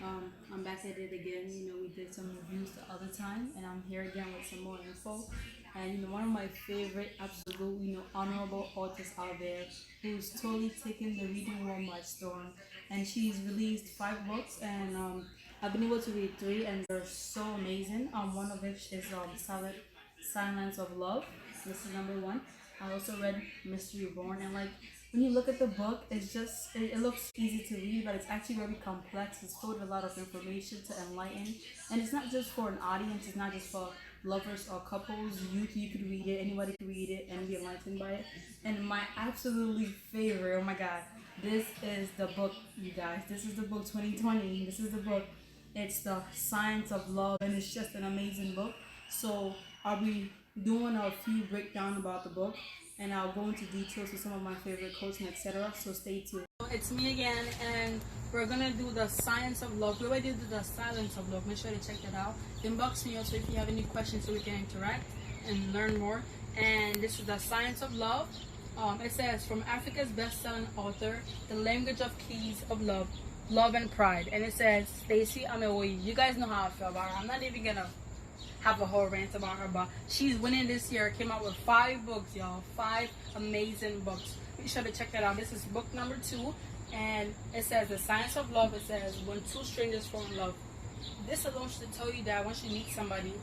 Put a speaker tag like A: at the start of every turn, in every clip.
A: I'm back at it again. We did some reviews the other time, and I'm here again with some more info. And one of my favorite, absolute, honorable authors out there who's totally taken the reading world by storm. And she's released 5 books, and I've been able to read 3, and they're so amazing. One of which is Silence of Love. This is number 1. I also read Mystery Born, and when you look at the book, it looks easy to read, but it's actually very complex. It's filled with a lot of information to enlighten, and it's not just for an audience. It's not just for lovers or couples. You could read it. Anybody could read it and be enlightened by it. And my absolutely favorite. Oh my God, this is the book, you guys. This is the book 2020. This is the book. It's the Science of Love, and it's just an amazing book. So I'll be doing a few breakdown about the book, and I'll go into details with some of my favorite quotes and etc. So stay tuned. It's me again, and we're gonna do the Science of Love. We already did the Silence of Love. Make sure to check that out. Inbox me also if you have any questions, so we can interact and learn more. And this is the Science of Love. It says, from Africa's best-selling author, The Language of Keys of Love, Love and Pride. And it says Stacy Amewoyi. You guys know how I feel about her. I'm not even gonna have a whole rant about her, but she's winning this year. Came out with 5 books, y'all. 5 amazing books. Be sure to check that out. This is book number 2, and it says The Science of Love. It says, when two strangers fall in love. This alone should tell you that once you meet somebody,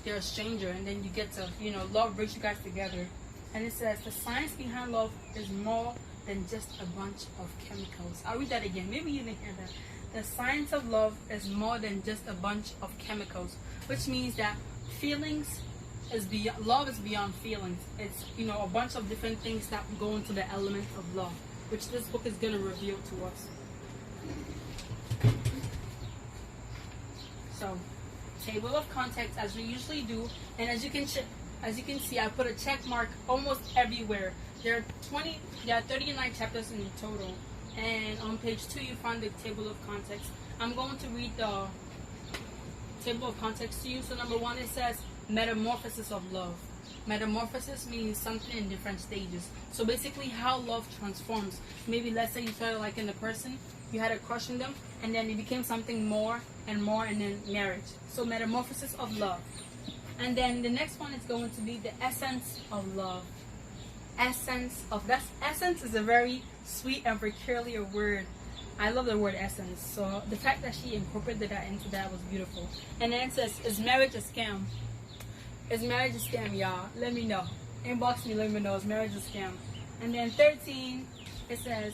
A: they're a stranger, and then you get to, love brings you guys together. And it says, the science behind love is more than just a bunch of chemicals. I'll read that again. Maybe you didn't hear that. The science of love is more than just a bunch of chemicals, which means that love is beyond feelings. It's a bunch of different things that go into the element of love, which this book is going to reveal to us. So, table of contents as we usually do, and as you can see, I put a check mark almost everywhere. There are 39 chapters in total, and on page 2 you find the table of contents. I'm going to read the table of context to you. So number 1, it says metamorphosis of love. Metamorphosis means something in different stages. So basically how love transforms. Maybe let's say you started liking the person, you had a crush on them, and then it became something more, and then marriage. So metamorphosis of love. And then the next one is going to be the essence of love. Essence is a very sweet and peculiar word. I love the word essence. So the fact that she incorporated that into that was beautiful. And then it says, is marriage a scam? Is marriage a scam, y'all? Let me know. Inbox me, let me know. Is marriage a scam? And then 13, it says,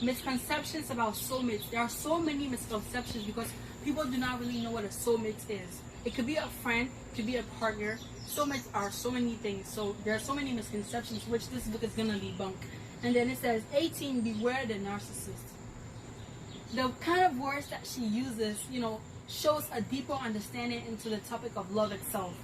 A: misconceptions about soulmates. There are so many misconceptions because people do not really know what a soulmate is. It could be a friend, it could be a partner. Soulmates are so many things. So there are so many misconceptions, which this book is going to debunk. And then it says, 18, beware the narcissist. The kind of words that she uses, shows a deeper understanding into the topic of love itself.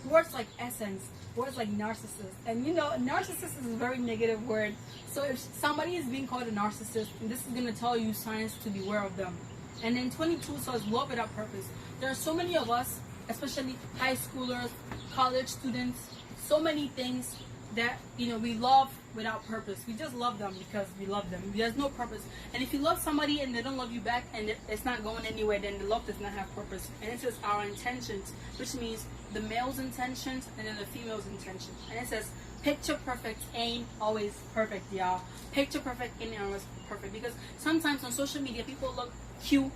A: Words like essence, words like narcissist. And narcissist is a very negative word. So if somebody is being called a narcissist, this is going to tell you signs to beware of them. And then 22 says love without purpose. There are so many of us, especially high schoolers, college students, so many things that we love without purpose. We just love them because we love them. There's no purpose. And if you love somebody and they don't love you back and it's not going anywhere, then the love does not have purpose. And it says our intentions, which means the male's intentions and then the female's intentions. And it says picture perfect ain't always perfect, y'all. Picture perfect ain't always perfect, because sometimes on social media people look cute,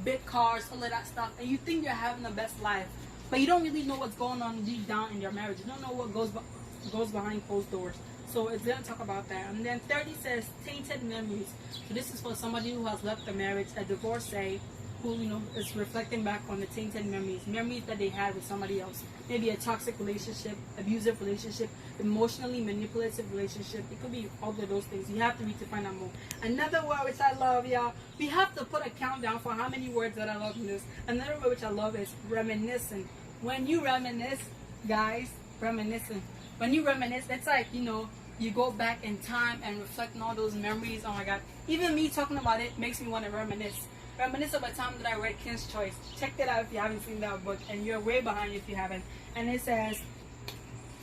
A: big cars, all of that stuff, and you think you're having the best life, but you don't really know what's going on deep down in your marriage. You don't know what goes behind closed doors. So it's going to talk about that. And then 30 says tainted memories. So this is for somebody who has left a marriage, a divorcee, who is reflecting back on the tainted memories that they had with somebody else. Maybe a toxic relationship, abusive relationship, emotionally manipulative relationship. It could be all of those things. You have to read to find out more. Another word which I love, y'all. We have to put a countdown for how many words that I love in this. Another word which I love is reminiscent. When you reminisce, guys, reminiscent. When you reminisce, it's like, you go back in time and reflect on all those memories. Oh my God. Even me talking about it makes me want to reminisce. Reminisce of a time that I read King's Choice. Check that out if you haven't seen that book, and you're way behind if you haven't. And it says,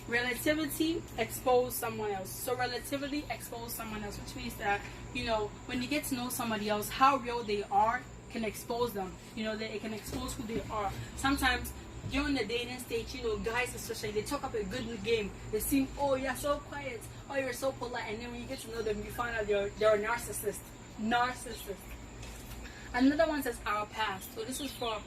A: relativity expose someone else. So relativity expose someone else, which means that, when you get to know somebody else, how real they are can expose them. You know, that it can expose who they are. Sometimes during the dating stage, you know, guys especially, they talk up a good game. They seem, oh, you're so quiet, oh, you're so polite, and then when you get to know them, you find out they're a narcissist. Another one says our past. So this is for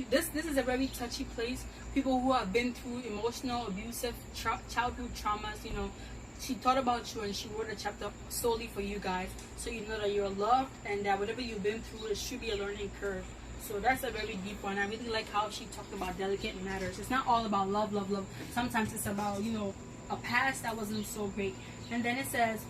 A: this is a very touchy place. People who have been through emotional, abusive, childhood traumas. You know, she thought about you and she wrote a chapter solely for you guys, so you know that you're loved and that whatever you've been through, it should be a learning curve. So that's a very deep one. I really like how she talked about delicate matters. It's not all about love. Sometimes it's about, you know, a past that wasn't so great. And then it says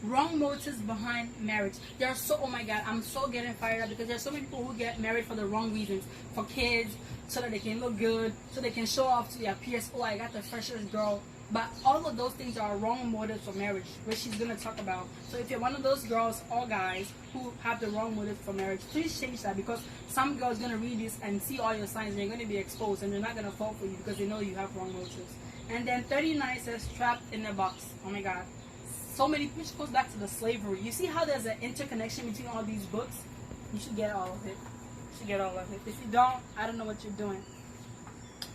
A: wrong motives behind marriage. There are so, oh my God, I'm so getting fired up because there's so many people who get married for the wrong reasons. For kids, so that they can look good, so they can show off to their peers, oh, I got the freshest girl. But all of those things are wrong motives for marriage, which she's going to talk about. So if you're one of those girls or guys who have the wrong motive for marriage, please change that, because some girls going to read this and see all your signs and they're going to be exposed and they're not going to fall for you because they know you have wrong motives. And then 39 says trapped in a box. Oh my God. So many, which goes back to the slavery. You see how there's an interconnection between all these books? You should get all of it. You should get all of it. If you don't, I don't know what you're doing.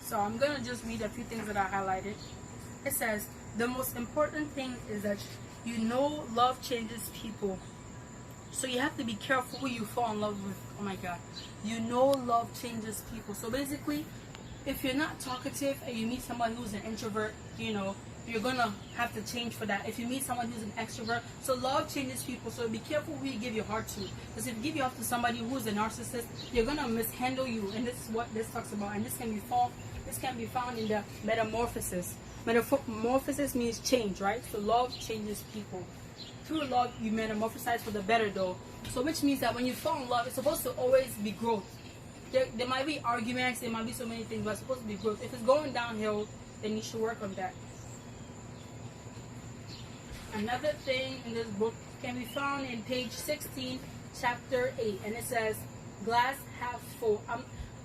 A: So I'm going to just read a few things that I highlighted. It says, the most important thing is that you know love changes people. So you have to be careful who you fall in love with. Oh my God. You know love changes people. So basically, if you're not talkative and you meet somebody who's an introvert, you know, you're going to have to change for that. If you meet someone who's an extrovert, so love changes people. So be careful who you give your heart to. Because if you give your heart to somebody who's a narcissist, you're going to mishandle you. And this is what this talks about. And this can be found in the metamorphosis. Metamorphosis means change, right? So love changes people. Through love, you metamorphosize for the better, though. So which means that when you fall in love, it's supposed to always be growth. There might be arguments, there might be so many things, but it's supposed to be growth. If it's going downhill, then you should work on that. Another thing in this book can be found in page 16, chapter 8, and it says, glass half full.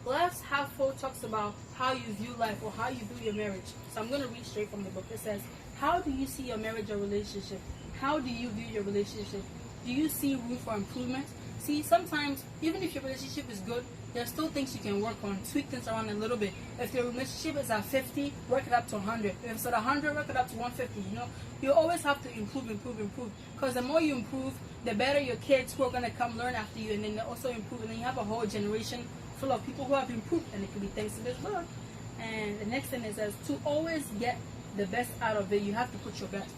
A: Glass half full talks about how you view life or how you view your marriage. So I'm going to read straight from the book. It says, how do you see your marriage or relationship? How do you view your relationship? Do you see room for improvement? See, sometimes, even if your relationship is good, there's still things you can work on, tweak things around a little bit. If your relationship is at 50, work it up to 100. If it's at 100, work it up to 150, you know? You always have to improve. Because the more you improve, the better your kids who are going to come learn after you, and then they also improve. And then you have a whole generation full of people who have improved, and it can be thanks to this book. And the next thing is, to always get the best out of it, you have to put your best.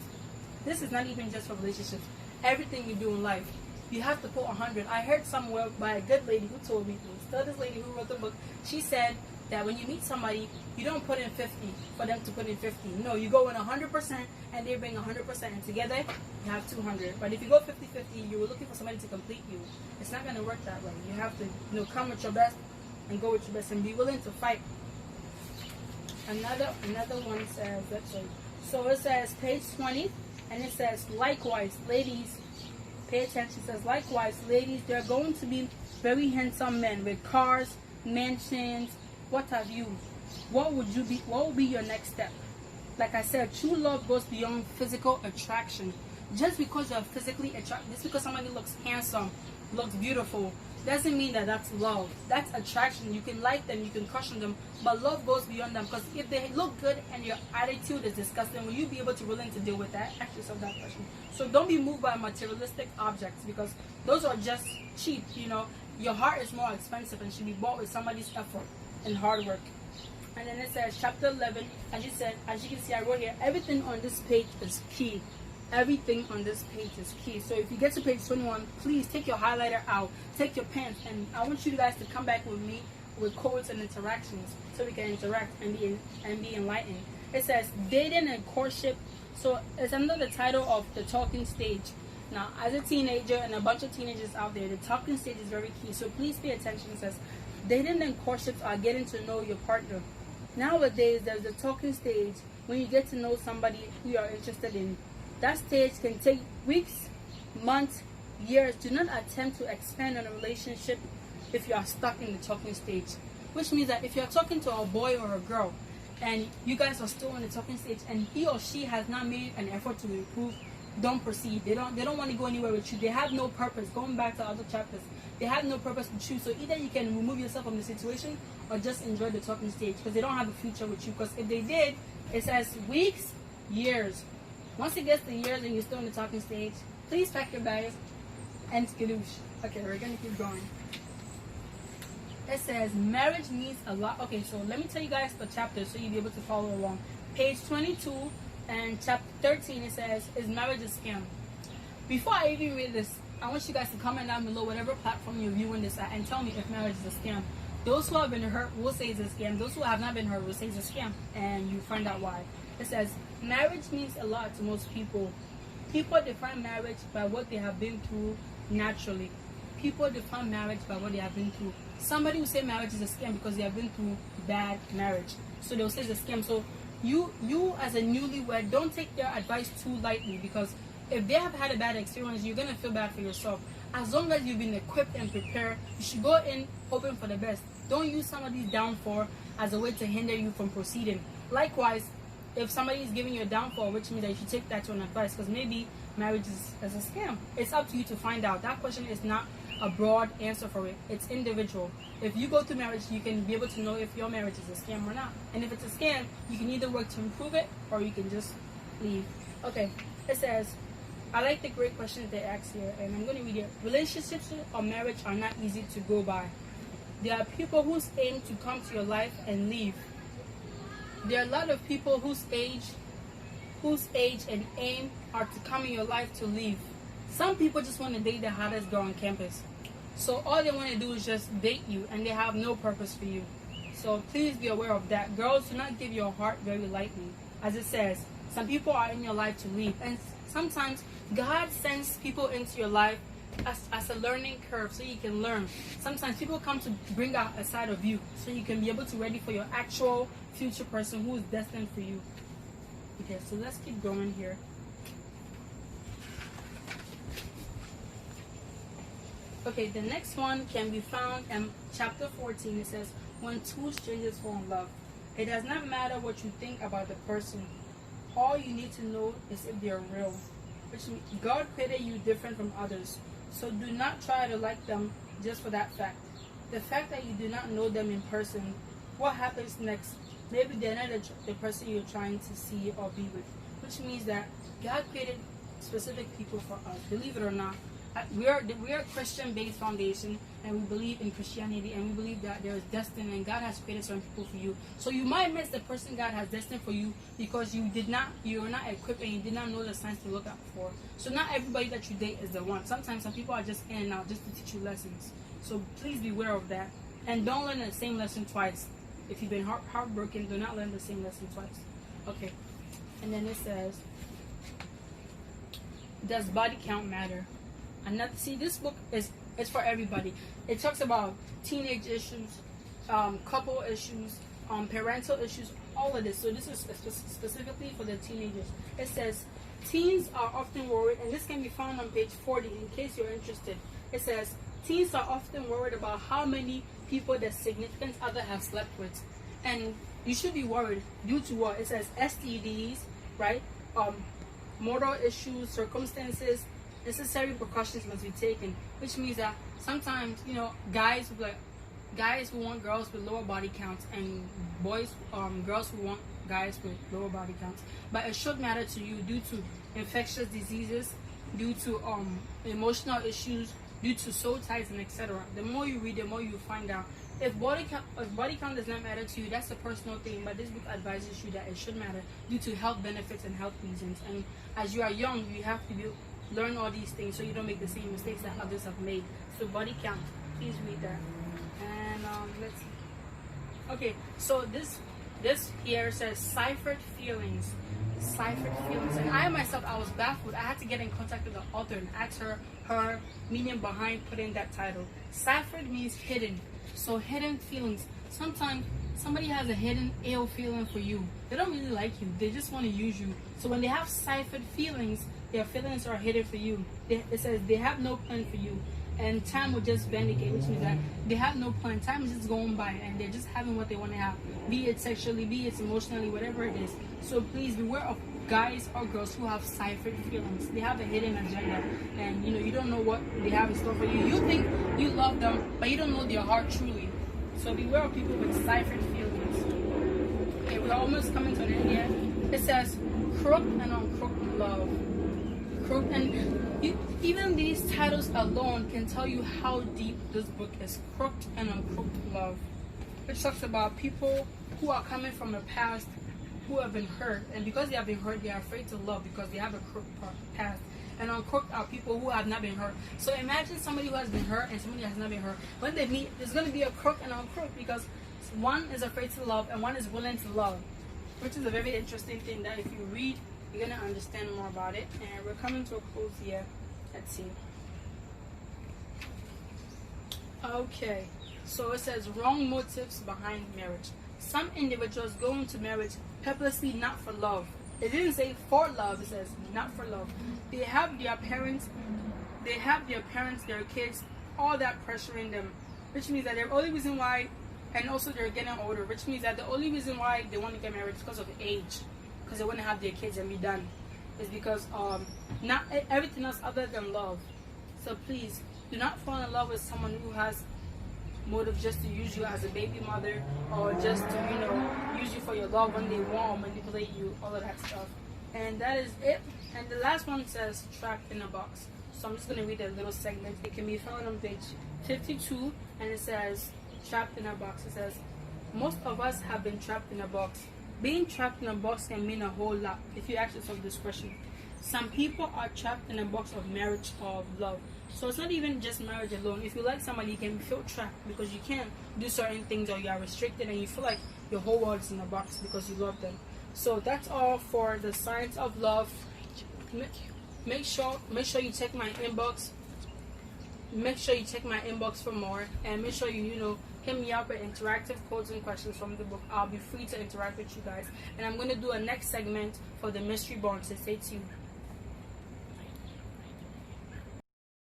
A: This is not even just for relationships. Everything you do in life, you have to put 100. I heard somewhere by a good lady who told me, still this lady who wrote the book, she said that when you meet somebody, you don't put in 50 for them to put in 50. No, you go in 100% and they bring 100%, and together you have 200. But if you go 50-50, you were looking for somebody to complete you. It's not going to work that way. You have to, you know, come with your best and go with your best and be willing to fight. Another one says, let's see. So it says page 20, and it says, likewise, ladies, pay attention. It says, likewise, ladies, there are going to be very handsome men with cars, mansions, what have you. What would be your next step? Like I said, true love goes beyond physical attraction. Just because you're physically attracted, just because somebody looks handsome, looks beautiful, doesn't mean that that's love. That's attraction. You can like them, you can crush on them, but love goes beyond them. Because if they look good and your attitude is disgusting, will you be able to willing to deal with that? Ask yourself that question. So don't be moved by materialistic objects, because those are just cheap. You know, your heart is more expensive and should be bought with somebody's effort and hard work. And then it says chapter 11, as you can see, I wrote here, everything on this page is key. Everything on this page is key. So if you get to page 21, please take your highlighter out, take your pens, and I want you guys to come back with me with quotes and interactions so we can interact and be enlightened. It says dating and courtship. So it's under the title of the talking stage. Now, as a teenager and a bunch of teenagers out there, the talking stage is very key. So please pay attention. It says dating and courtships are getting to know your partner. Nowadays, there's a talking stage when you get to know somebody who you are interested in. That stage can take weeks, months, years. Do not attempt to expand on a relationship if you are stuck in the talking stage. Which means that if you're talking to a boy or a girl and you guys are still in the talking stage and he or she has not made an effort to improve, don't proceed. They don't want to go anywhere with you. They have no purpose. Going back to other chapters, they have no purpose with you. So either you can remove yourself from the situation or just enjoy the talking stage, because they don't have a future with you. Because if they did, it says weeks, years. Once it gets to years and you're still in the talking stage, please pack your bags and skadoosh. Okay, we're gonna keep going. It says marriage means a lot. Okay, so let me tell you guys the chapter so you'll be able to follow along. Page 22 and chapter 13, it says, is marriage a scam? Before I even read this, I want you guys to comment down below whatever platform you're viewing this at and tell me if marriage is a scam. Those who have been hurt will say it's a scam. Those who have not been hurt will say it's a scam, and you find out why. It says marriage means a lot to most people. People define marriage by what they have been through naturally. People define marriage by what they have been through. Somebody will say marriage is a scam because they have been through bad marriage, so they'll say it's a scam. So you as a newlywed, don't take their advice too lightly, because if they have had a bad experience, you're gonna feel bad for yourself. As long as you've been equipped and prepared, you should go in hoping for the best. Don't use somebody's downfall as a way to hinder you from proceeding. Likewise, if somebody is giving you a downfall, which means that you should take that to an advice, because maybe marriage is a scam. It's up to you to find out. That question is not a broad answer for it. It's individual. If you go through marriage, you can be able to know if your marriage is a scam or not. And if it's a scam, you can either work to improve it or you can just leave. Okay, it says, I like the great questions they ask here, and I'm going to read it. Relationships or marriage are not easy to go by. There are people whose aim to come to your life and leave. There are a lot of people whose age and aim are to come in your life to leave. Some people just want to date the hottest girl on campus. So all they want to do is just date you, and they have no purpose for you. So please be aware of that. Girls, do not give your heart very lightly. As it says, some people are in your life to leave. And sometimes God sends people into your life as a learning curve so you can learn. Sometimes people come to bring out a side of you so you can be able to ready for your actual future person who is destined for you. Okay, so let's keep going here. Okay, the next one can be found in chapter 14. It says, when two strangers fall in love, it does not matter what you think about the person. All you need to know is if they are real. Which means God created you different from others. So do not try to like them just for that fact. The fact that you do not know them in person, what happens next? Maybe they're not the person you're trying to see or be with. Which means that God created specific people for us. Believe it or not. We are a Christian-based foundation, and we believe in Christianity, and we believe that there is destiny, and God has created certain people for you. So you might miss the person God has destined for you because you were not equipped and you did not know the signs to look out for. So not everybody that you date is the one. Sometimes some people are just in and out just to teach you lessons. So please be aware of that, and don't learn the same lesson twice. If you've been heartbroken, do not learn the same lesson twice. Okay, and then it says, does body count matter? Another, see, this book is for everybody. It talks about teenage issues, couple issues, parental issues, all of this. So this is specifically for the teenagers. It says, teens are often worried, and this can be found on page 40 in case you're interested. It says, teens are often worried about how many people their significant other have slept with. And you should be worried due to what? It says STDs, right? Moral issues, circumstances, necessary precautions must be taken, which means that sometimes, you know, guys who want girls with lower body counts, and girls who want guys with lower body counts. But it should matter to you due to infectious diseases, due to emotional issues, due to soul ties, and etc. The more you read, the more you find out. If body count does not matter to you, that's a personal thing, but this book advises you that it should matter due to health benefits and health reasons. And as you are young, you have to learn all these things so you don't make the same mistakes that others have made. So body count, please read that. And let's see. Okay, so this here says ciphered feelings. Ciphered feelings. And I myself, I was baffled. I had to get in contact with the author and ask her meaning behind putting that title. Ciphered means hidden. So hidden feelings. Sometimes somebody has a hidden ill feeling for you. They don't really like you. They just want to use you. So when they have ciphered feelings, their feelings are hidden for you. It says they have no plan for you, and time will just vindicate, which means that they have no plan. Time is just going by, and they're just having what they want to have, be it sexually, be it emotionally, whatever it is. So please beware of guys or girls who have ciphered feelings. They have a hidden agenda, and you don't know what they have in store for you. You think you love them, but you don't know their heart truly. So beware of people with ciphered feelings. Okay, we're almost coming to an end here. It says crooked and uncrooked love. Crooked, and even these titles alone can tell you how deep this book is. Crooked and uncrooked love. It talks about people who are coming from a past who have been hurt, and because they have been hurt, they are afraid to love because they have a crooked past. And uncrooked are people who have not been hurt. So imagine somebody who has been hurt and somebody who has not been hurt. When they meet, there's going to be a crook and uncrooked because one is afraid to love and one is willing to love, which is a very interesting thing that if you read, you're going to understand more about it. And we're coming to a close here. Let's see. Okay, so it says wrong motives behind marriage. Some individuals go into marriage purposely not for love. It didn't say for love, it says not for love. They have their parents, their kids, all that pressuring them, which means that the only reason why, and also they're getting older, which means that the only reason why they want to get married is because of age, because they want to have their kids and be done. Is because not everything else other than love. So please do not fall in love with someone who has motive just to use you as a baby mother, or just to use you for your love when they want, or manipulate you, all of that stuff. And that is it. And the last one says trapped in a box. So I'm just going to read a little segment. It can be found on page 52, and it says trapped in a box. It says most of us have been trapped in a box. Being trapped in a box can mean a whole lot if you ask yourself this question. Some people are trapped in a box of marriage or of love. So it's not even just marriage alone. If you like somebody, you can feel trapped because you can't do certain things, or you are restricted and you feel like your whole world is in a box because you love them. So that's all for the science of love. Make sure you check my inbox. Make sure you check my inbox for more, and make sure you hit me up with interactive quotes and questions from the book. I'll be free to interact with you guys, and I'm going to do a next segment for the mystery born, so stay tuned.